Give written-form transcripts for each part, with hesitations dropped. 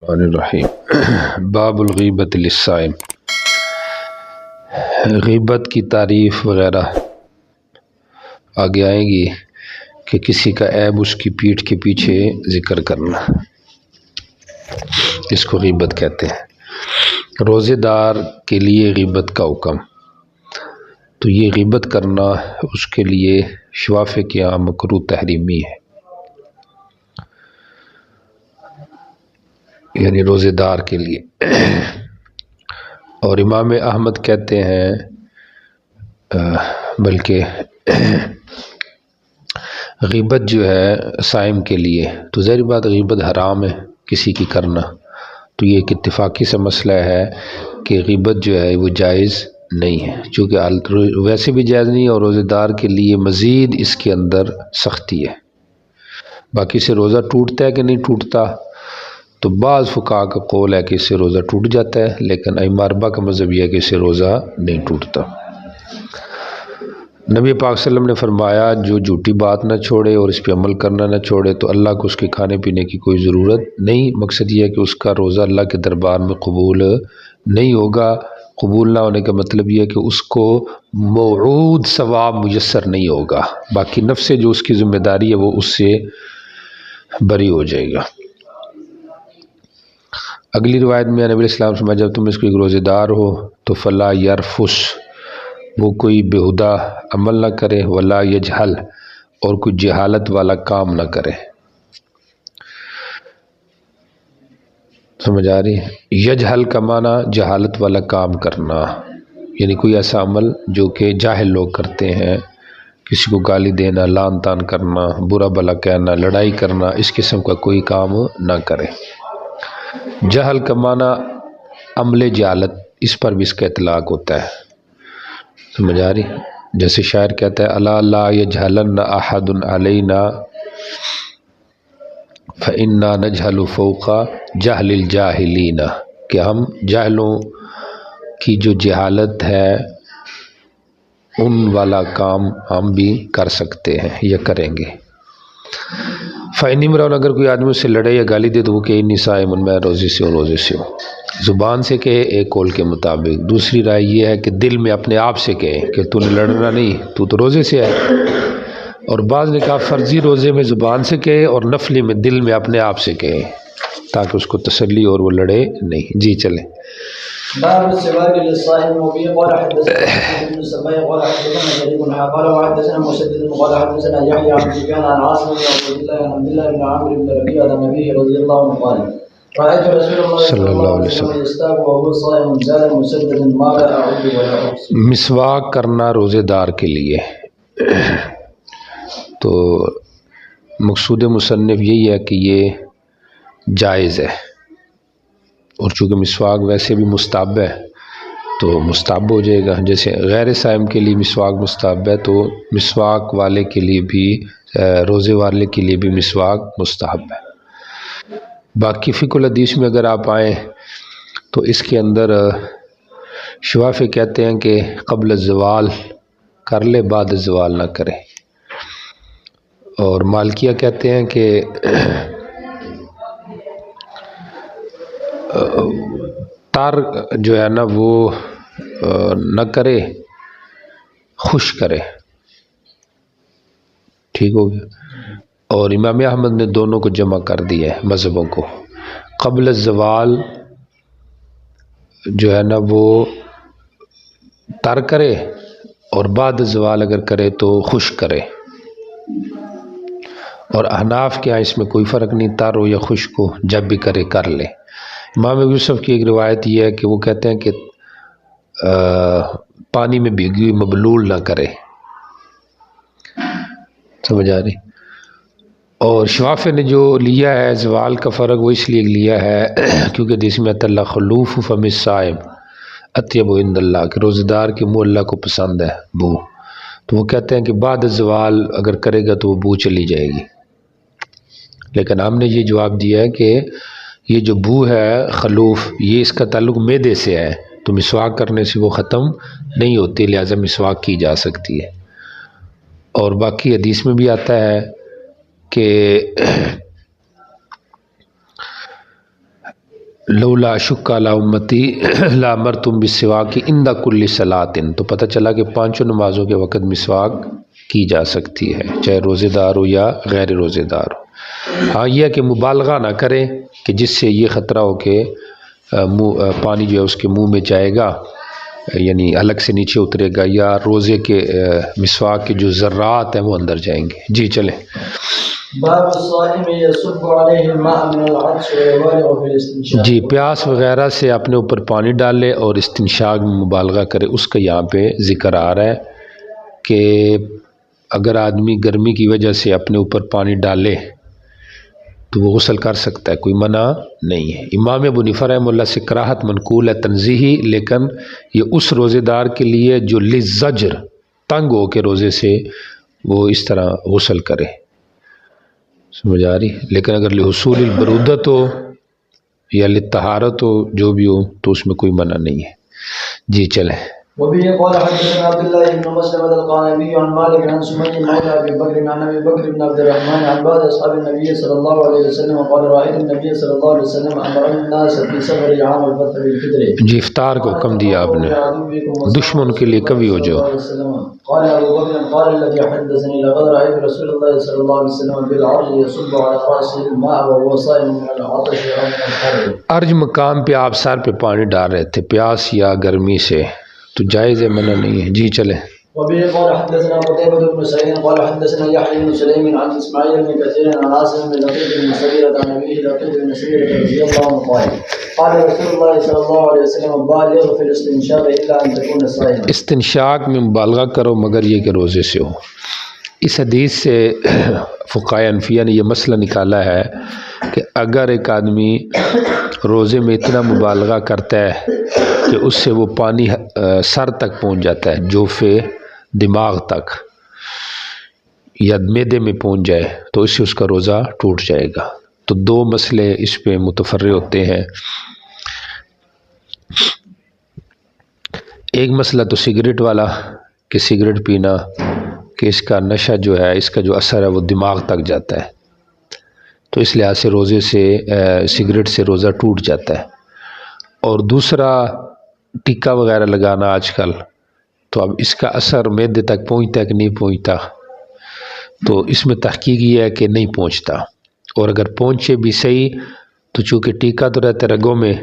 الرحیم باب الغیبت للصائم، غیبت کی تعریف وغیرہ آگے آئے گی کہ کسی کا عیب اس کی پیٹھ کے پیچھے ذکر کرنا، اس کو غیبت کہتے ہیں۔ روزے دار کے لیے غیبت کا حکم، تو یہ غیبت کرنا اس کے لیے شوافے کے یہاں مکروہ تحریمی ہے، یعنی روزے دار کے لیے۔ اور امام احمد کہتے ہیں بلکہ غیبت جو ہے صائم کے لیے، تو ظاہر بات غیبت حرام ہے کسی کی کرنا، تو یہ ایک اتفاقی سے مسئلہ ہے کہ غیبت جو ہے وہ جائز نہیں ہے، چونکہ ویسے بھی جائز نہیں اور روزے دار کے لیے مزید اس کے اندر سختی ہے۔ باقی سے روزہ ٹوٹتا ہے کہ نہیں ٹوٹتا، تو بعض فقہاء کا قول ہے کہ اس سے روزہ ٹوٹ جاتا ہے، لیکن ائمہ اربعہ کا مذہب یہ ہے کہ اس سے روزہ نہیں ٹوٹتا۔ نبی پاک صلی اللہ علیہ وسلم نے فرمایا جو جھوٹی بات نہ چھوڑے اور اس پہ عمل کرنا نہ چھوڑے تو اللہ کو اس کے کھانے پینے کی کوئی ضرورت نہیں۔ مقصد یہ ہے کہ اس کا روزہ اللہ کے دربار میں قبول نہیں ہوگا۔ قبول نہ ہونے کا مطلب یہ ہے کہ اس کو موعود ثواب میسر نہیں ہوگا، باقی نفس جو اس کی ذمہ داری ہے وہ اس سے بری ہو جائے گا۔ اگلی روایت میں نبی علیہ السلام سے جب تم اس کو ایک روزے دار ہو تو فلا یرفس، وہ کوئی بےہودہ عمل نہ کرے، ولا یجہل، اور کوئی جہالت والا کام نہ کرے۔ سمجھ آ رہی ہے؟ یجہل کا معنی جہالت والا کام کرنا، یعنی کوئی ایسا عمل جو کہ جاہل لوگ کرتے ہیں، کسی کو گالی دینا، لعن طعن کرنا، برا بھلا کہنا، لڑائی کرنا، اس قسم کا کوئی کام نہ کرے۔ جہل کا معنی عمل جہالت، اس پر بھی اس کا اطلاق ہوتا ہے۔ سمجھ آ رہی؟ جیسے شاعر کہتا ہے الا لا یجہلن احد علینا فإنا نجہل فوق جہل الجاہلین، کہ ہم جاہلوں کی جو جہالت ہے ان والا کام ہم بھی کر سکتے ہیں یا کریں گے۔ فإن امرؤ، اگر کوئی آدمی اس سے لڑے یا گالی دے تو وہ کہ انی صائم، میں روزے سے ہوں، روزے سے ہوں۔ زبان سے کہے ایک قول کے مطابق، دوسری رائے یہ ہے کہ دل میں اپنے آپ سے کہے کہ تو نے لڑنا نہیں، تو روزے سے ہے۔ اور بعض نے کہا فرضی روزے میں زبان سے کہے اور نفلی میں دل میں اپنے آپ سے کہے تاکہ اس کو تسلی اور وہ لڑے نہیں۔ جی چلیں۔ باب السواك للصائم وبه قال حدثنا ابن السماء قال حدثنا جرير قال وحدثنا مسدد قال حدثنا يحيى عن سفيان عن عاصم بن عبد الله عن عبد الله بن عامر بن ربيعة عن النبي رضي الله عنه قال رأيت رسول الله صلى الله عليه وسلم يستاك وهو صائم زاد مسدد ما لا أعد ولا أحصي۔ مسواک کرنا روزے دار کے لیے، تو مقصود مصنف یہی ہے کہ یہ جائز ہے، اور چونکہ مسواک ویسے بھی مستحب ہے تو مستحب ہو جائے گا۔ جیسے غیر صائم کے لیے مسواک مستحب ہے تو مسواک والے کے لیے بھی، روزے والے کے لیے بھی مسواک مستحب ہے۔ باقی فقہ الحدیث میں اگر آپ آئیں تو اس کے اندر شوافی کہتے ہیں کہ قبل الزوال کر لے، بعد الزوال نہ کرے، اور مالکیہ کہتے ہیں کہ تار جو ہے نا وہ نہ کرے، خوش کرے۔ ٹھیک ہو گیا؟ اور امام احمد نے دونوں کو جمع کر دیا ہے مذہبوں کو، قبل الزوال جو ہے نا وہ تر کرے، اور بعد الزوال اگر کرے تو خوش کرے۔ اور احناف کے ہاں اس میں کوئی فرق نہیں، تر ہو یا خوش کو جب بھی کرے کر لے۔ امام یوسف کی ایک روایت یہ ہے کہ وہ کہتے ہیں کہ پانی میں بھیگی ہوئی مبلول نہ کرے۔ سمجھ آ رہی؟ اور شوافی نے جو لیا ہے زوال کا فرق وہ اس لیے لیا ہے کیونکہ حدیث میں اللہ خلوف فم الصائم اطیب عند اللہ، کہ روزہ دار کے منہ اللہ کو پسند ہے بو، تو وہ کہتے ہیں کہ بعد زوال اگر کرے گا تو وہ بو چلی جائے گی۔ لیکن ہم نے یہ جواب دیا ہے کہ یہ جو بو ہے خلوف، یہ اس کا تعلق معدے سے ہے، تو مسواک کرنے سے وہ ختم نہیں ہوتی، لہٰذا مسواک کی جا سکتی ہے۔ اور باقی حدیث میں بھی آتا ہے کہ لولا اشق علی امتی لامرتم بالسواک عند کل صلاۃ، تو پتہ چلا کہ پانچوں نمازوں کے وقت مسواک کی جا سکتی ہے، چاہے روزے دار ہو یا غیر روزے دار ہو۔ ہاں یہ ہے کہ مبالغہ نہ کرے کہ جس سے یہ خطرہ ہو کہ پانی جو ہے اس کے منہ میں جائے گا، یعنی حلق سے نیچے اترے گا، یا روزے کے مسواک کے جو ذرات ہیں وہ اندر جائیں گے۔ جی چلیں۔ باب الصائم يصب عليه الماء من العطش ويبالغ في الاستنشاق۔ جی پیاس وغیرہ سے اپنے اوپر پانی ڈالے اور استنشاق میں مبالغہ کرے، اس کا یہاں پہ ذکر آ رہا ہے کہ اگر آدمی گرمی کی وجہ سے اپنے اوپر پانی ڈالے تو وہ غسل کر سکتا ہے، کوئی منع نہیں ہے۔ امام ابو حنیفہ رحمہ اللہ سے کراہت منقول ہے تنزیہی، لیکن یہ اس روزے دار کے لیے جو للزجر تنگ ہو کے روزے سے وہ اس طرح غسل کرے، سمجھ آ رہی۔ لیکن اگر لحصول البرودت ہو یا للطہارت ہو، جو بھی ہو، تو اس میں کوئی منع نہیں ہے۔ جی چلیں۔ وبه قال حدثنا عبد الله بن مسلم القعنبي عن مالك عن سمي مولى ابي بكر عن ابي بكر بن عبد الرحمن عن بعض اصحاب النبي صلى الله عليه وسلم قال رايت النبي صلى الله عليه وسلم امر الناس في سفر عام الفتح بالفطر۔ جی افطار کو حکم دیا آپ نے، دشمن کے لیے کبھی ہو جو۔ قال ابو بكر قال الذي حدثني لقد رايت رسول الله صلى الله عليه وسلم بالعرج يصب على راسه الماء وهو صائم من العطش او من الحر۔ عرج مقام پہ آپ سر پہ پانی ڈال رہے تھے پیاس یا گرمی سے، تو جائز ہے، منع نہیں ہے۔ جی چلیں۔ وبه قال حدثنا قتيبة بن سعيد قال حدثنا يحيى بن سليم عن اسماعيل بن كثير عن عاصم بن لقيط بن سبيرة عن ابيه لقيط بن سبيرة رضي الله عنه قال قال رسول الله صلى الله عليه وسلم بالغ في الاستنشاق الا ان تكون صائما۔ استنشاق میں مبالغہ کرو مگر یہ کہ روزے سے ہو۔ اس حدیث سے فقہائے حنفیہ نے یہ مسئلہ نکالا ہے کہ اگر ایک آدمی روزے میں اتنا مبالغہ کرتا ہے کہ اس سے وہ پانی سر تک پہنچ جاتا ہے، جوف دماغ تک یا معدے میں پہنچ جائے، تو اس سے اس کا روزہ ٹوٹ جائے گا۔ تو دو مسئلے اس پہ متفرع ہوتے ہیں۔ ایک مسئلہ تو سگریٹ والا کہ سگریٹ پینا، کہ اس کا نشہ جو ہے، اس کا جو اثر ہے وہ دماغ تک جاتا ہے، تو اس لحاظ سے روزے سے سگریٹ سے روزہ ٹوٹ جاتا ہے۔ اور دوسرا ٹکا وغیرہ لگانا آج کل، تو اب اس کا اثر معدے تک پہنچتا ہے کہ نہیں پہنچتا، تو اس میں تحقیق یہ ہے کہ نہیں پہنچتا، اور اگر پہنچے بھی صحیح تو چونکہ ٹیکا تو رہتا ہے رگوں میں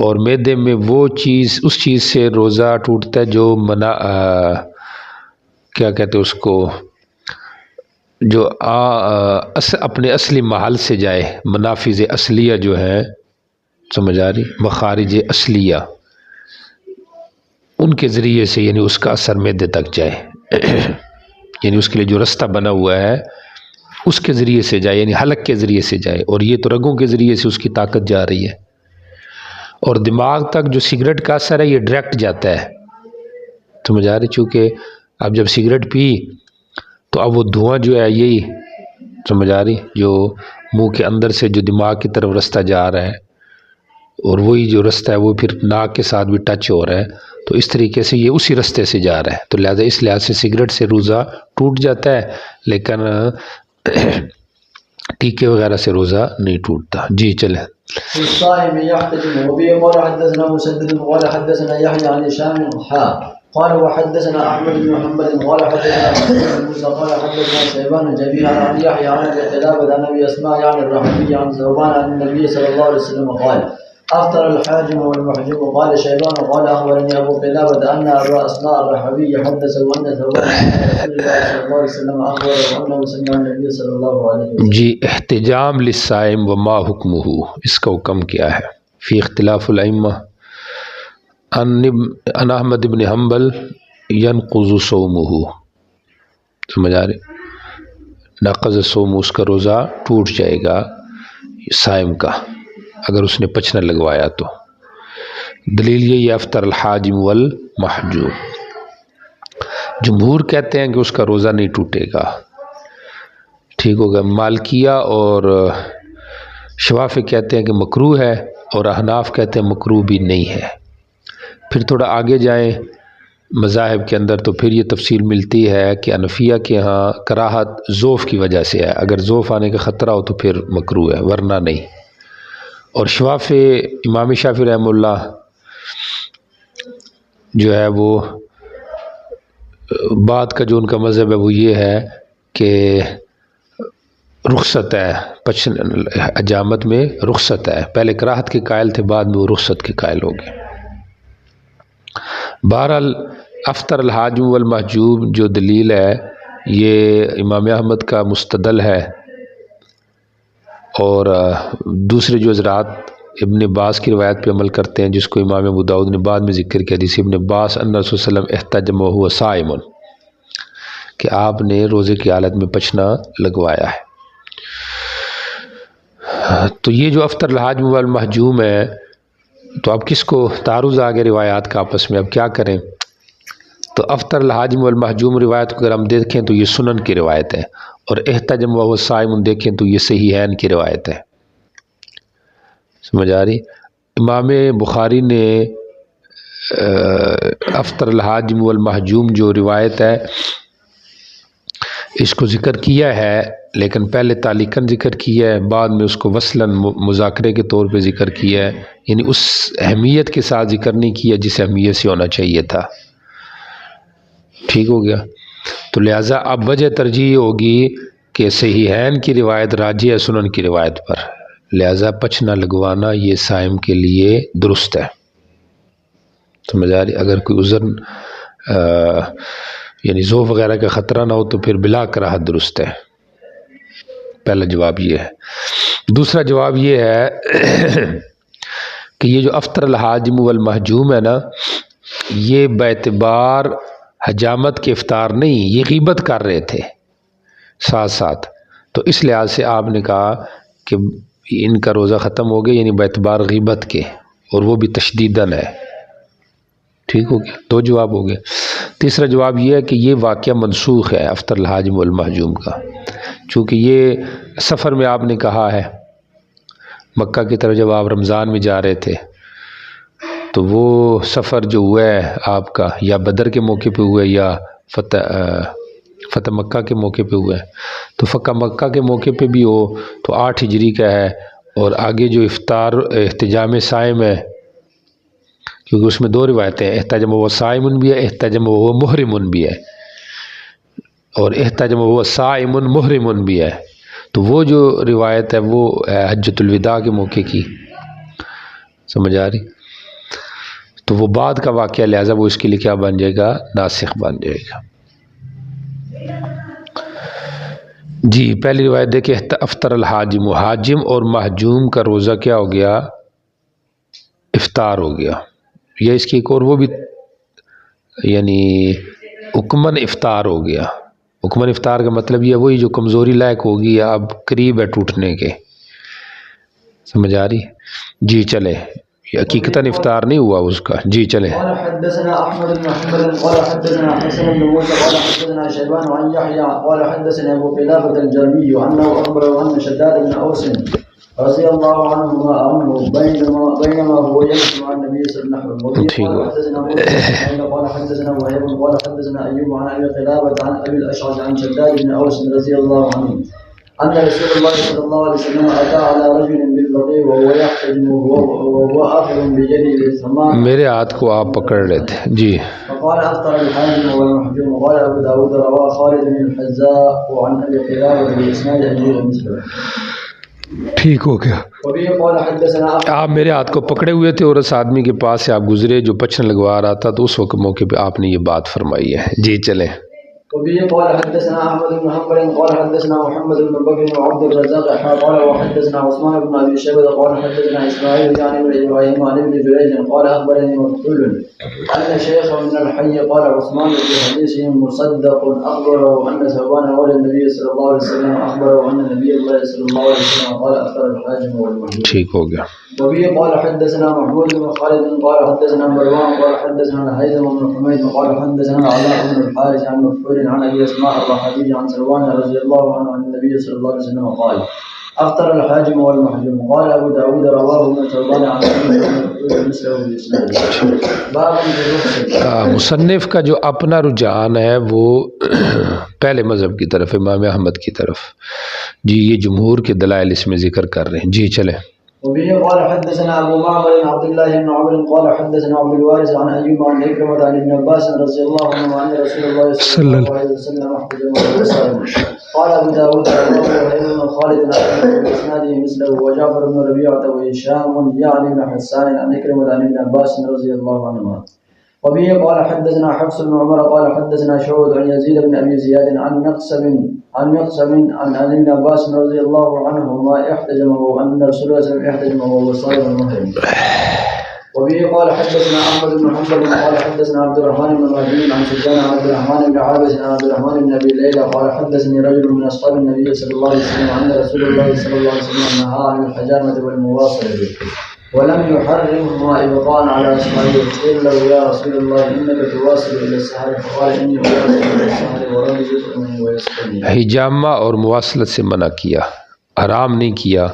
اور معدے میں، وہ چیز اس چیز سے روزہ ٹوٹتا ہے جو کیا کہتے اس کو، جو اپنے اصلی محل سے جائے، منافذ اصلیہ جو ہے، سمجھ آ رہی، مخارج اصلیہ، ان کے ذریعے سے یعنی اس کا اثر معدے تک جائے، یعنی اس کے لیے جو رستہ بنا ہوا ہے اس کے ذریعے سے جائے، یعنی حلق کے ذریعے سے جائے، اور یہ تو رگوں کے ذریعے سے اس کی طاقت جا رہی ہے۔ اور دماغ تک جو سگریٹ کا اثر ہے یہ ڈائریکٹ جاتا ہے، سمجھ آ رہی، چونکہ اب جب سگریٹ پی تو اب وہ دھواں جو ہے یہی، سمجھ آ رہی، جو منہ کے اندر سے جو دماغ کی طرف رستہ جا رہا ہے، اور وہی جو رستہ ہے وہ پھر ناک کے ساتھ بھی ٹچ ہو رہا ہے، تو اس طریقے سے یہ اسی رستے سے جا رہا ہے، تو لہذا اس لحاظ سے سگریٹ سے روزہ ٹوٹ جاتا ہے، لیکن ٹیکے وغیرہ سے روزہ نہیں ٹوٹتا۔ جی چلیں۔ الصائم يحتجم وبه قال حدثنا مسدد قال حدثنا يحيى عن هشام قال وحدثنا احمد بن محمد قال حدثنا موسى قال حدثنا شيبان جميعا عن يحيى عن قتادة عن ابي اسماء عن الرحمي عن ثوبان عن النبي صلى الله عليه وسلم قال افطر الحاجم والمحجوم قال شيبان قال اخبرني ابو قلابة ان ابا اسماء الرحمي حدثه ان ثوبان رسول الله صلى الله عليه وسلم اخبره انه سمع النبي صلى الله عليه وسلم۔ جی احتجام للصائم وما حکمہ، اس کا حکم کیا ہے؟ فی اختلاف الائمہ، ان احمد بن حنبل ینقض صومہ، سمجھ آ رہی، نقض صوم، اس کا روزہ ٹوٹ جائے گا صائم کا اگر اس نے پچھنا لگوایا تو۔ دلیل یہ افطر الحاجم والمحجوم، جمہور کہتے ہیں کہ اس کا روزہ نہیں ٹوٹے گا، ٹھیک ہوگا۔ مالکیہ اور شوافی کہتے ہیں کہ مکروہ ہے، اور احناف کہتے ہیں مکروہ بھی نہیں ہے۔ پھر تھوڑا آگے جائیں مذاہب کے اندر تو پھر یہ تفصیل ملتی ہے کہ حنفیہ کے ہاں کراہت ضعف کی وجہ سے ہے، اگر ضعف آنے کا خطرہ ہو تو پھر مکروہ ہے، ورنہ نہیں۔ اور امام شافعی رحمہ اللہ جو ہے وہ بعد کا جو ان کا مذہب ہے وہ یہ ہے کہ رخصت ہے، حجامت میں رخصت ہے، پہلے کراہت کے قائل تھے، بعد میں وہ رخصت کے قائل ہو گئے۔ بہرحال افطر الحاجم والمحجوم جو دلیل ہے یہ امام احمد کا مستدل ہے، اور دوسرے جو حضرات ابن عباس کی روایت پہ عمل کرتے ہیں، جس کو امام ابو داؤد نے بعد میں ذکر کیا، حدیث ابن عباس ان رسول صلی اللہ علیہ وسلم احتجم وهو صائم، کہ آپ نے روزے کی حالت میں پچنا لگوایا ہے۔ تو یہ جو افطر الحاجم والمحجوم ہے، تو اب کس کو تعارض آ گیا روایات کا آپس میں، اب کیا کریں؟ تو افطر الحاجم والمحجوم روایت کو اگر ہم دیکھیں تو یہ سنن کی روایت ہے، اور احتجم وهو صائم دیکھیں تو یہ صحیحین کی روایت ہے۔ سمجھ آ رہی؟ امام بخاری نے افطر الحاجم والمحجوم جو روایت ہے اس کو ذکر کیا ہے، لیکن پہلے تعلیقاً ذکر کیا ہے، بعد میں اس کو وصلاً مذاکرے کے طور پہ ذکر کیا ہے، یعنی اس اہمیت کے ساتھ ذکر نہیں کیا جس اہمیت سے ہونا چاہیے تھا۔ ٹھیک ہو گیا؟ تو لہٰذا اب وجہ ترجیح ہوگی کہ صحیحین کی روایت راجح ہے سنن کی روایت پر، لہٰذا پچنا لگوانا یہ صائم کے لیے درست ہے۔ سمجھ آ رہی؟ اگر کوئی عذر یعنی ذوف وغیرہ کا خطرہ نہ ہو تو پھر بلا کراہت درست ہے۔ پہلا جواب یہ ہے۔ دوسرا جواب یہ ہے کہ یہ جو افطر الحاجم والمحجوم ہے نا، یہ باعتبار حجامت کے افطار نہیں، یہ غیبت کر رہے تھے ساتھ ساتھ، تو اس لحاظ سے آپ نے کہا کہ ان کا روزہ ختم ہو گیا، یعنی باعتبار غیبت کے، اور وہ بھی تشدیداً ہے۔ ٹھیک ہو گیا؟ دو جواب ہو گئے۔ تیسرا جواب یہ ہے کہ یہ واقعہ منسوخ ہے افطر الحاجم والمحجوم کا، چونکہ یہ سفر میں آپ نے کہا ہے، مکہ کی طرف جب آپ رمضان میں جا رہے تھے تو وہ سفر جو ہوا ہے آپ کا یا بدر کے موقع پہ ہوا ہے یا فتح مکہ کے موقع پہ ہوا ہے، تو فتح مکہ کے موقع پہ بھی ہو تو 8 ہجری کا ہے، اور آگے جو افطار احتجام صائم ہے، کیونکہ اس میں دو روایتیں ہیں، احتجم وهو صائم بھی ہے، احتجم وهو محرم بھی ہے، اور احتجم وهو صائم محرم بھی ہے، تو وہ جو روایت ہے وہ حجۃ الوداع کے موقع کی۔ سمجھ آ رہی؟ تو وہ بعد کا واقعہ، لہٰذا وہ اس کے لیے کیا بن جائے گا؟ ناسخ بن جائے گا۔ جی پہلی روایت دیکھیں، افطر الحاجم، حاجم اور محجوم کا روزہ کیا ہو گیا؟ افطار ہو گیا، یا اس کی ایک اور وہ بھی یعنی حکمن افطار ہو گیا۔ حکمن افطار کا مطلب یہ وہی جو کمزوری لائق ہوگی یا اب قریب ہے ٹوٹنے کے۔ سمجھ آ رہی؟ جی چلے، حقیقتاً افطار نہیں ہوا اس کا۔ جی چلے۔ قال حدثنا احمد بن محمد قال حدثنا حسن بن موسى قال حدثنا شيبان عن يحيى قال حدثنا ابو قلابة الجرمي انه اخبره ان شداد بن اوس رضي الله عنه بينما هو يجلس مع النبي صلى الله عليه وسلم قال حدثنا موسى قال حدثنا وهيب قال حدثنا ايوب عن ابي قلابة عن ابي الاشعث عن شداد بن اوس رضي الله عنه ان رسول الله صلى الله عليه وسلم اتى على رجل بالبقيع وهو يحتجم وهو اخذ بيده بالثمان، میرے ہاتھ کو آپ پکڑ رہے تھے۔ جی فقال افطر الحاجم والمحجوم، قال ابو داود رواه خالد بن الحذاء وعن ابي قلابة باسناد اجير مثله۔ ٹھیک ہو گیا۔ آپ میرے ہاتھ کو پکڑے ہوئے تھے اور اس آدمی کے پاس سے آپ گزرے جو پچھن لگوا رہا تھا، تو اس وقت موقع پہ آپ نے یہ بات فرمائی ہے۔ جی چلیں۔ قال حدثنا احمد بن حنبل قال حدثنا محمد بن بكر وعبد الرزاق قال وحدثنا عثمان بن ابي شيبه قال حدثنا اسماعيل يعني بن ابراهيم عن ابن جريج قال اخبرني مقتول ان شيخا من الحي قال عثمان في حديثه مصدق اخبره ان ثوبان مولى النبي صلى الله عليه وسلم اخبره ان النبي صلى الله عليه وسلم قال افطر الحاجم والمحجوم۔ ٹھیک ہو گیا۔ وبه قال حدثنا محمود بن خالد قال حدثنا مروان قال حدثنا الهيثم بن حميد قال حدثنا علاء بن الحارث عن مغفور عن ابي اسماء الرحابي عن سلمان رضي الله عنه عن النبي صلى الله عليه وسلم قال افطر الحاجم والمحجوم، قال ابو داود رواه ابن ثوبان عن مثله باسناد۔ باب مصنف کا جو اپنا رجحان ہے وہ پہلے مذہب کی طرف، امام احمد کی طرف۔ جی یہ جمہور کے دلائل اس میں ذکر کر رہے ہیں۔ جی چلیں۔ وبه قال حدثنا أبو معمر عبد الله بن عمرو قال حدثنا عبد الوارث عن أيوب عن عكرمة عن ابن عباس رضي الله عنه أن رسول الله صلى الله عليه وسلم احتجم وهو صائم. قال أبو داود رواه وهيب بن خالد عن بإسناده مثله وجعفر بن ربيعة وهشام يعني بن حسان عن عكرمة عن ابن عباس رضي الله عنهما. وبه قال حدثنا حفص بن عمر قال حدثنا شعبة عن يزيد بن أبي زياد عن مقسم عن ابن عباس رضي الله عنهما احتجم وأن رسول الله صلى الله عليه وسلم احتجم وهو صائم محرم. وبه قال حدثنا أحمد بن حنبل قال حدثنا عبد الرحمن بن مهدي عن سفيان عن عبد الرحمن بن عابس عن عبد الرحمن بن أبي ليلى قال حدثني رجل من أصحاب النبي صلى الله عليه وسلم أن رسول الله صلى الله عليه وسلم نهى عن الحجامة والمواصلة ولم يحرمهما إبقاء على أصحابه. قيل له يا رسول الله إنك تواصل إلى السحر فقال إني أواصل إلى السحر ورد جزء منه ويسقني. حجامہ اور مواصلت سے منع کیا، حرام نہیں کیا،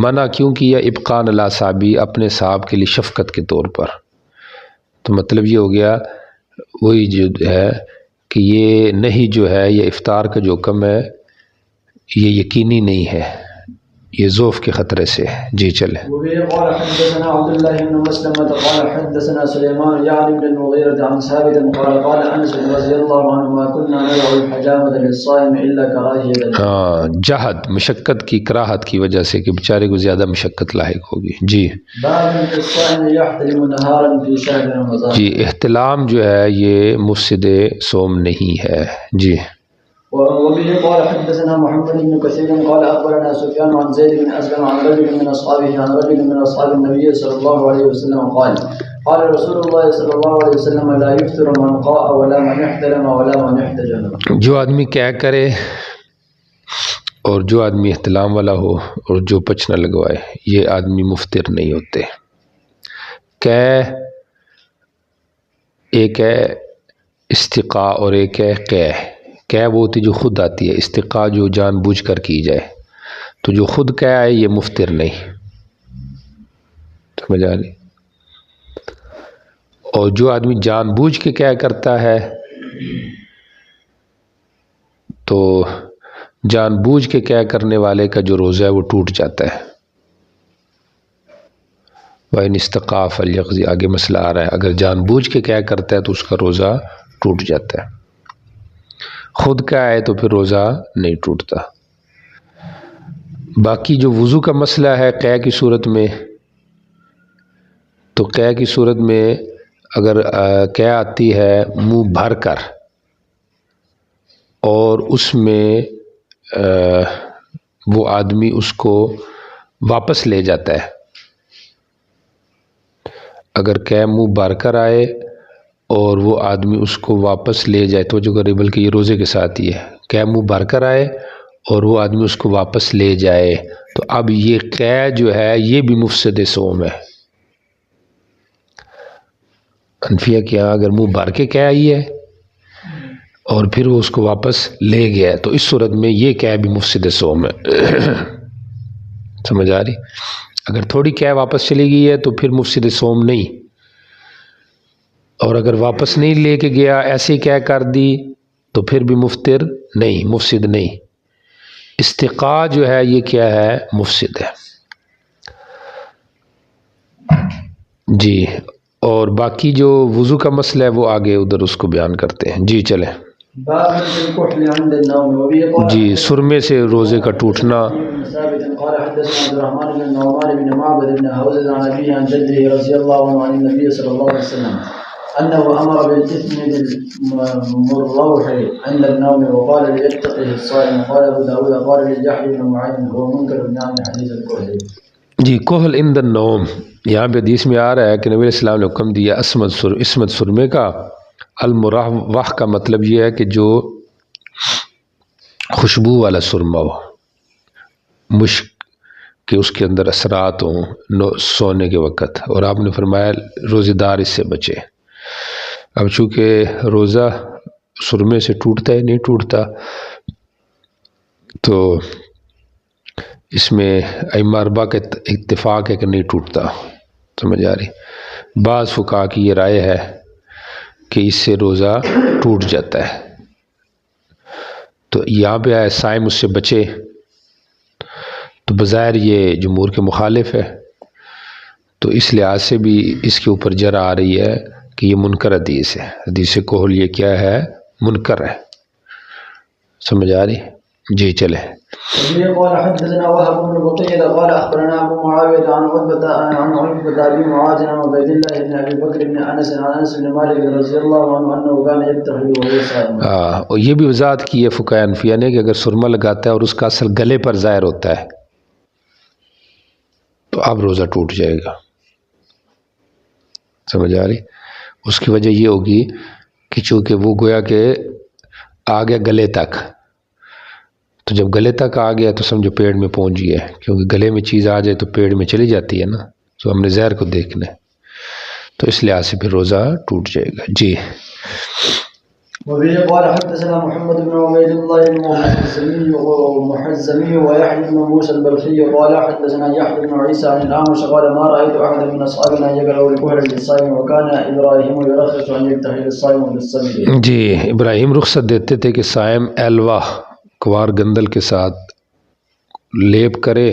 منع کیوں کیا؟ ابقاء علی اصحابہ، اپنے صاحب کے لیے شفقت کے طور پر. تو مطلب یہ ہو گیا وہی جو ہے کہ یہ نہیں جو ہے یہ افطار کا جو حکم ہے یہ یقینی نہیں ہے، یہ ذوف کے خطرے سے. جی چلیں. قال حدثنا عبد الله بن مسلمة قال حدثنا سليمان يعني بن المغيرة عن ثابت قال قال أنس رضي الله عنه ما كنا ندع الحجامة للصائم إلا كراهية. جہد، مشقت کی، کراہت کی وجہ سے کہ بیچارے کو زیادہ مشقت لاحق ہوگی. جی. باب الصائم يحتلم نهارا في شهر رمضان. جی، احتلام جو ہے یہ مفسد صوم نہیں ہے. جی. وبه قال حدثنا محمد بن كثير قال أخبرنا سفيان عن زيد بن أسلم عن رجل من أصحابه عن رجل من أصحاب النبي صلى الله عليه وسلم قال رسول الله صلى الله عليه وسلم لا يفطر من قاء ولا من احتلم ولا من احتجم. جو آدمی کیا کرے اور جو آدمی احتلام والا ہو اور جو پچ نہ لگوائے یہ آدمی مفطر نہیں ہوتے. ایک ہے استقاء اور ایک ہے قے وہ ہوتی جو خود آتی ہے، استقاء جو جان بوجھ کر کی جائے. تو جو خود قے آئے یہ مفطر نہیں، سمجھ آ رہی؟ اور جو آدمی جان بوجھ کے قے کرتا ہے تو جان بوجھ کے قے کرنے والے کا جو روزہ ہے وہ ٹوٹ جاتا ہے. وَإِنِ اسْتَقَاءَ فَلْيَقْضِ، آگے مسئلہ آ رہا ہے، اگر جان بوجھ کے قے کرتا ہے تو اس کا روزہ ٹوٹ جاتا ہے. خود کا ہے تو پھر روزہ نہیں ٹوٹتا. باقی جو وضو کا مسئلہ ہے قے کی صورت میں، تو قے کی صورت میں اگر قے آتی ہے منہ بھر کر اور اس میں وہ آدمی اس کو واپس لے جاتا ہے. اگر قے منہ بھر کر آئے اور وہ آدمی اس کو واپس لے جائے تو جو کرے، بلکہ یہ روزے کے ساتھ ہی ہے، قے منہ بھر کر آئے اور وہ آدمی اس کو واپس لے جائے تو اب یہ قے جو ہے یہ بھی مفسد صوم ہے. حنفیہ کے یہاں اگر منہ بھر کے قے آئی ہے اور پھر وہ اس کو واپس لے گیا تو اس صورت میں یہ قے بھی مفسد صوم ہے. سمجھ آ رہی؟ اگر تھوڑی قے واپس چلی گئی ہے تو پھر مفسد صوم نہیں، اور اگر واپس نہیں لے کے گیا ایسے ہی قے کر دی تو پھر بھی مفطر نہیں، مفسد نہیں. استقاء جو ہے یہ کیا ہے؟ مفسد ہے. جی. اور باقی جو وضو کا مسئلہ ہے وہ آگے ادھر اس کو بیان کرتے ہیں. جی چلیں. جی، سرمے سے روزے کا ٹوٹنا. أنه أمر بالإثم بالمروح عند النوم وقال ليتقه الصائم. قال أبو داود قال للجحر بن معين هو منكر بن عن حديث الكحل. جی، کحل عند النوم یہاں پہ حدیث میں آ رہا ہے کہ نبی علیہ السلام نے حکم دیا عصمت سرمے کا. المروح کا مطلب یہ ہے کہ جو خوشبو والا سرما ہو، مشک کہ اس کے اندر اثرات ہوں سونے کے وقت، اور آپ نے فرمایا روزے دار اس سے بچے. اب چونکہ روزہ سرمے سے ٹوٹتا ہے نہیں ٹوٹتا، تو اس میں ائمہ اربعہ کا اتفاق ہے کہ نہیں ٹوٹتا. سمجھ آ رہی؟ بعض فقہا کی یہ رائے ہے کہ اس سے روزہ ٹوٹ جاتا ہے. تو یہاں پہ آئے سائم اس سے بچے، تو بظاہر یہ جمہور کے مخالف ہے. تو اس لحاظ سے بھی اس کے اوپر جرح آ رہی ہے کہ یہ منکر حدیث ہے، حدیث کہل یہ کیا ہے، منکر ہے. سمجھ آ رہی؟ جی چلے. قال حدثنا وهب بن بقية قال أخبرنا أبو معاوية عن عتبة أبي معاذ عن عبيد الله بن أبي بكر بن أنس عن أنس بن مالك رضي الله عنه أنه كان يتخذ وهو صائم. اور یہ بھی وضاحت کی ہے فقہاء حنفیہ نے کہ اگر سرما لگاتا ہے اور اس کا اثر گلے پر ظاہر ہوتا ہے تو اب روزہ ٹوٹ جائے گا. سمجھ آ رہی؟ اس کی وجہ یہ ہوگی کہ چونکہ وہ گویا کہ آ گیا گلے تک، تو جب گلے تک آ گیا تو سمجھو پیڑ میں پہنچ گیا، کیونکہ گلے میں چیز آ جائے تو پیڑ میں چلی جاتی ہے نا، تو ہم نے زہر کو دیکھنا ہے، تو اس لحاظ سے پھر روزہ ٹوٹ جائے گا. جی. وبه قال حدثنا محمد بن عبيد الله المحزمي ويحيى بن موسى البلخي قال حدثنا يحيى بن عيسى عن الأعمش قال ما رأيت أحدا من أصحابنا يقرأ الكحل للصائم وكان إبراهيم يرخص أن يكتحل الصائم بالصبر. جی ابراہیم رخصت دیتے تھے کہ صائم ایلوا کوار گندل کے ساتھ لیپ کرے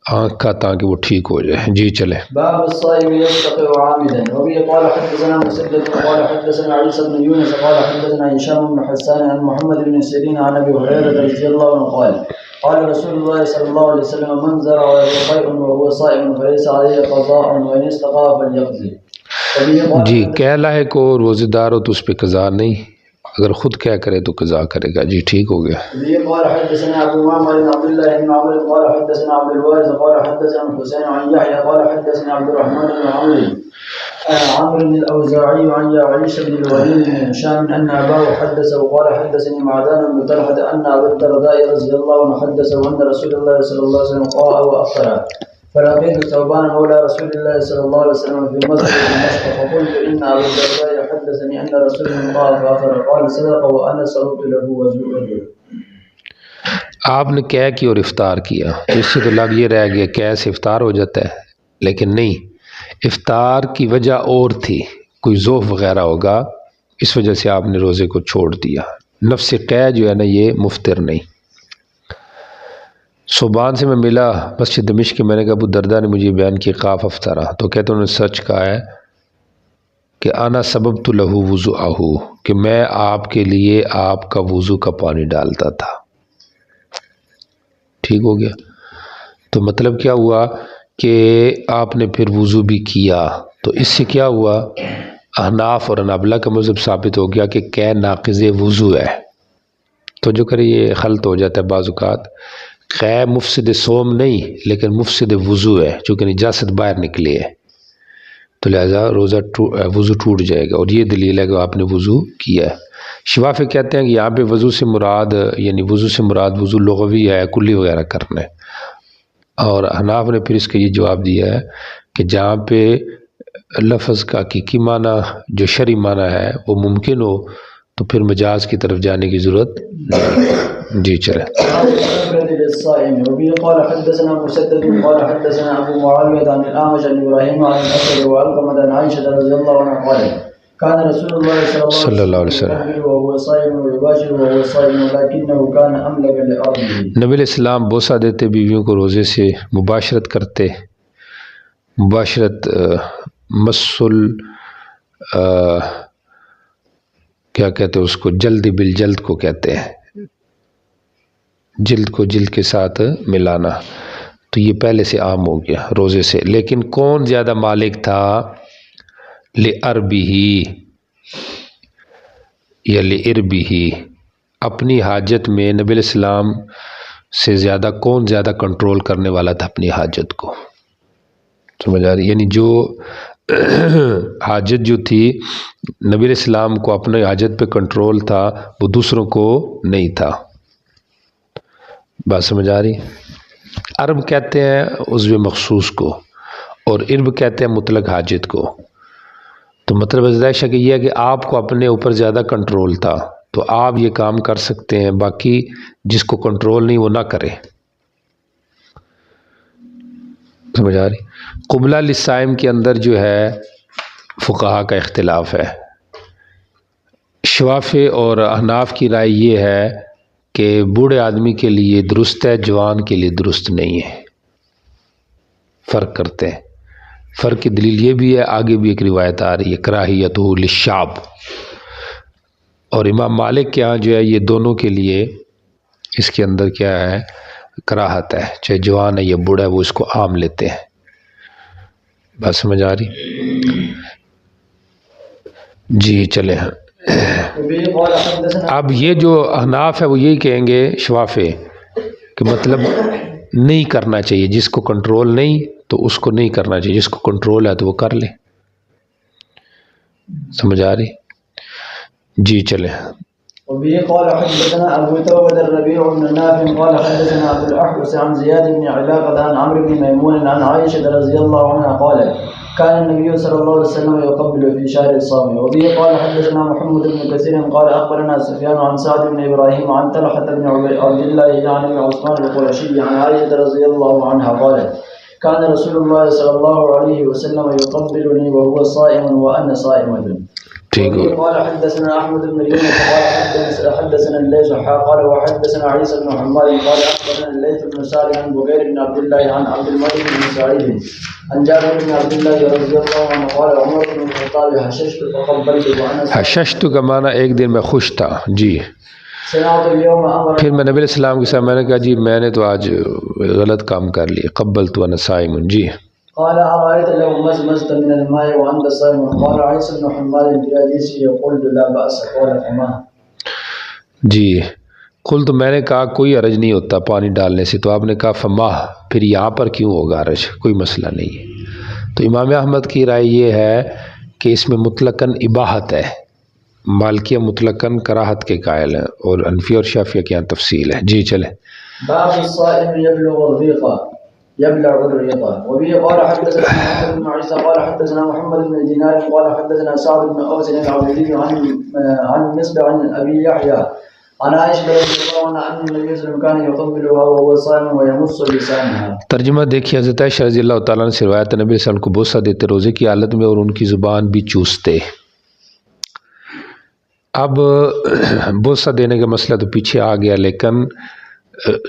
آنکھ کا تاکہ وہ ٹھیک ہو جائے. جی چلے. باب الصائم يستقر عامدا. وبه قال حدثنا مسدد قال حدثنا عيسى بن يونس قال حدثنا هشام بن حسان عن محمد بن سيرين عن ابي هريره رضي الله عنه قال قال رسول الله صلى الله عليه وسلم من زرع قيء وهو صائم فليس عليه قضاء وان استقى فليقضي. جی کہہ لائے کو روزے دار ہو تو اس پہ قضا نہیں، اگر خود کیا کرے تو قضا کرے گا. جی ٹھیک ہو گیا. قال حدثنا ابو معمر بن عبد الله بن عمرو قال حدثنا عبد الوارث قال حدثنا حسين عن يحيى قال حدثنا عبد الرحمن بن عمرو الاوزاعي عن يعيش بن الوليد بن هشام ان اباه حدثه قال حدثني معدان بن طلحه ان ابا الدرداء رضي الله عنه حدثه ان رسول الله صلى الله عليه وسلم قال وافطر فلقيت ثوبان مولى رسول الله صلى الله عليه وسلم في مسجد دمشق فقلت ان ابا الدرداء حدثني ان رسول الله قال فافطر قال صدق وانا صلبت له وجهه. آپ نے کیا کی اور افطار کیا، اس سے تو لگ یہ رہ گیا کیسے افطار ہو جاتا ہے، لیکن نہیں، افطار کی وجہ اور تھی، کوئی ذوف وغیرہ ہوگا، اس وجہ سے آپ نے روزے کو چھوڑ دیا. نفس قید جو ہے نا یہ مفطر نہیں. صبحان سے میں ملا مسجد دمشق میں نے کہا ابو درداء نے مجھے بیان کی قاف افطرا، تو کہتے انہوں نے سچ کہا ہے کہ انا سببت لہو وضوءہ، کہ میں آپ کے لیے آپ کا وضو کا پانی ڈالتا تھا. ٹھیک ہو گیا. تو مطلب کیا ہوا کہ آپ نے پھر وضو بھی کیا، تو اس سے کیا ہوا، احناف اور حنابلہ کا مذہب ثابت ہو گیا کہ قے ناقض وضو ہے. تو جو کرے یہ خلط ہو جاتا ہے بعض اوقات، قے مفسد صوم نہیں لیکن مفسد وضو ہے، چونکہ نجاست باہر نکلی ہے، تو لہذا روزہ وضو ٹوٹ جائے گا، اور یہ دلیل ہے کہ آپ نے وضو کیا ہے. شفافی کہتے ہیں کہ یہاں پہ وضو سے مراد یعنی وضو سے مراد وضو لغوی ہے، کلی وغیرہ کرنا ہے. اور حناف نے پھر اس کا یہ جواب دیا ہے کہ جہاں پہ لفظ کا حقیقی معنی جو شرعی معنی ہے وہ ممکن ہو تو پھر مجاز کی طرف جانے کی ضرورت نہیں. جی چلیں. قال حدثنا مسدد قال حدثنا ابو معاوية عن الأعمش عن ابراهيم عن الاسود وعلقمة عن عائشة رضي الله عنها قال كان رسول الله صلى الله عليه وسلم وهو صائم ويباشر وهو صائم ولكنه كان املك لأرضه. نبی علیہ السلام بوسہ دیتے بیویوں کو روزے سے، مباشرت کرتے، مباشرت مسل کیا کہتے ہیں اس کو، جلد بالجلد کو کہتے ہیں، جلد کو جلد کے ساتھ ملانا. تو یہ پہلے سے عام ہو گیا روزے سے. لیکن کون زیادہ مالک تھا، لِأَرْبِهِ یا لِإِرْبِهِ، اپنی حاجت میں نبی علیہ السلام سے زیادہ کون زیادہ کنٹرول کرنے والا تھا اپنی حاجت کو. سمجھ آ رہی؟ یعنی جو حاجت جو تھی نبی علیہ السلام کو اپنے حاجت پہ کنٹرول تھا، وہ دوسروں کو نہیں تھا. بات سمجھ آ رہی؟ عرب کہتے ہیں عضو مخصوص کو، اور ارب کہتے ہیں مطلق حاجت کو. تو مطلب ازدائشہ کہ یہ ہے کہ آپ کو اپنے اوپر زیادہ کنٹرول تھا تو آپ یہ کام کر سکتے ہیں، باقی جس کو کنٹرول نہیں وہ نہ کرے. سمجھ آ رہی؟ قبلہ للصائم کے اندر جو ہے فقہا کا اختلاف ہے. شوافی اور احناف کی رائے یہ ہے کہ بوڑھے آدمی کے لیے درست ہے، جوان کے لیے درست نہیں ہے، فرق کرتے ہیں. فرق کی دلیل یہ بھی ہے، آگے بھی ایک روایت آ رہی ہے کراہیتہ للشعب، اور امام مالک کے ہاں جو ہے یہ دونوں کے لیے اس کے اندر کیا ہے، کراہت ہے، چاہے جوان ہے یا بوڑھا ہے وہ اس کو عام لیتے ہیں۔ بات سمجھ آ رہی؟ جی چلیں۔ اب یہ جو احناف ہے وہ یہی کہیں گے، شوافے، کہ مطلب نہیں کرنا چاہیے، جس کو کنٹرول نہیں تو اس کو نہیں کرنا چاہیے، جس کو کنٹرول ہے تو وہ کر لے۔ سمجھ آ رہی؟ جی چلیں۔ وبه قال حدثنا أبو توبة الربيع بن نافع قال حدثنا أبو الأحوص عن زياد بن علاقة عن عمرو بن ميمون عن عائشة رضي الله عنها قالت كان النبي صلى الله عليه وسلم يقبل في شهر الصوم. وبه قال حدثنا محمد بن كثير قال أخبرنا سفيان عن سعد بن إبراهيم عن طلحة بن عبد الله يعني بن عثمان القرشي عن عائشة رضي الله عنها قالت كان رسول الله صلى الله عليه وسلم يقبلني وهو صائم وأنا صائمة. قال حدثنا احمد بن يونس قال حدثنا الليث قال وحدثنا عيسى بن حماد قال اخبرنا الليث بن سعد عن بكير بن عبد الله عن عبد الملك بن سعيد عن جابر بن عبد الله رضي الله عنه قال عمر بن الخطاب حششت فقبلت وانا حششت کا معنی ایک دن میں خوش تھا، جی۔ پھر میں نبی علیہ السلام کے ساتھ میں نے کہا جی میں نے تو آج غلط کام کر لیا، قبلت وانا صائم، جی۔ قال أرأيت لو مزمزت من الماء وأنت صائم؟ قال عيسى بن حماد في حديثه قلت لا بأس قال فما؟ جی، قلت میں نے کہا کوئی حرج نہیں ہوتا پانی ڈالنے سے، تو آپ نے کہا فما، پھر یہاں پر کیوں ہوگا حرج، کوئی مسئلہ نہیں ہے۔ تو امام احمد کی رائے یہ ہے کہ اس میں مطلقاً اباحت ہے، مالکیہ مطلقاً کراہت کے قائل ہیں، اور حنفی اور شافعیہ کے یہاں تفصیل ہے۔ جی چلیں۔ باب الصائم يبلغ الريقة يبلع الريقة. وبه قال حدثنا محمد بن عيسى قال حدثنا محمد بن دينار قال حدثنا سعد بن أوس العبدي عن مصبع عن أبي يحيى عن عائشة رضي الله عنها أن النبي صلى الله عليه وسلم كان يقبلها وهو صائم ويمص لسانها. ترجمہ دیکھیے، حضرت عائشہ رضی اللہ تعالیٰ عنہ سے روایت، نبی صلی اللہ علیہ وسلم کو بوسہ دیتے روزے کی حالت میں اور ان کی زبان بھی چوستے۔ اب بوسہ دینے کا مسئلہ تو پیچھے آ گیا، لیکن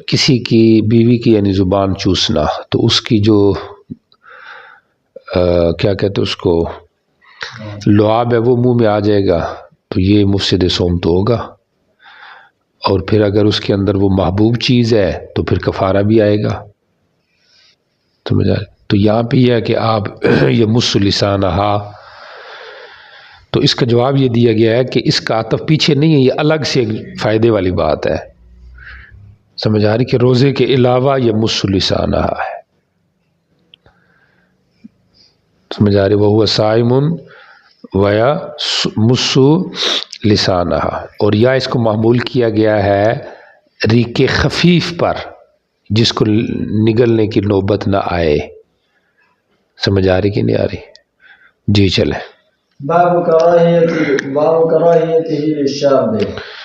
کسی کی بیوی کی یعنی زبان چوسنا، تو اس کی جو کیا کہتے اس کو لعاب ہے وہ منہ میں آ جائے گا، تو یہ مفسد صوم تو ہوگا، اور پھر اگر اس کے اندر وہ محبوب چیز ہے تو پھر کفارہ بھی آئے گا۔ سمجھ آئے؟ تو یہاں پہ یہ ہے کہ آپ یہ مس لسانہا، تو اس کا جواب یہ دیا گیا ہے کہ اس کا عطف پیچھے نہیں ہے، یہ الگ سے ایک فائدے والی بات ہے۔ سمجھ آ رہی کہ روزے کے علاوہ یہ مس لسانہا ہے۔ سمجھ آ رہی وہو صائم ویا مس لسانہا، اور یا اس کو معمول کیا گیا ہے ریق خفیف پر، جس کو نگلنے کی نوبت نہ آئے۔ سمجھ آ رہی کہ نہیں آ رہی؟ جی چلیں۔ باب كراهيته للشاب.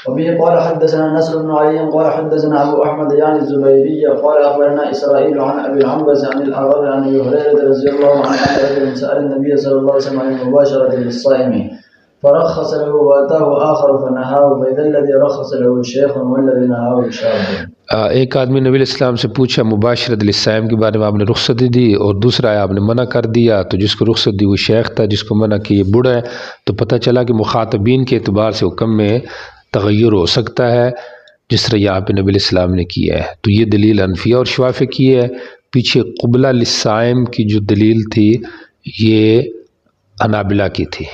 وبه قال حدثنا نصر بن علي قال حدثنا ابو احمد يعني الزبيري قال اخبرنا اسرائيل عن ابي العنبس عن الاغر عن ابي هريره رضي الله عنه ان رجلا سال النبي صلى الله عليه وسلم عن المباشره للصائم فرخص له واتاه اخر فنهاه فاذا الذي رخص له شيخ والذي نهاه شاب. ایک آدمی نبی علیہ السلام سے پوچھا مباشرت للصائم کے بارے میں، آپ نے رخصت دی، اور دوسرا ہے آپ نے منع کر دیا، تو جس کو رخصت دی وہ شیخ تھا، جس کو منع کی یہ بوڑھا ہے۔ تو پتہ چلا کہ مخاطبین کے اعتبار سے حکم میں تغیر ہو سکتا ہے، جس طرح یہاں پہ نبی علیہ السلام نے کیا ہے۔ تو یہ دلیل حنفیہ اور شوافیہ کی ہے۔ پیچھے قبلہ للصائم کی جو دلیل تھی یہ حنابلہ کی تھی۔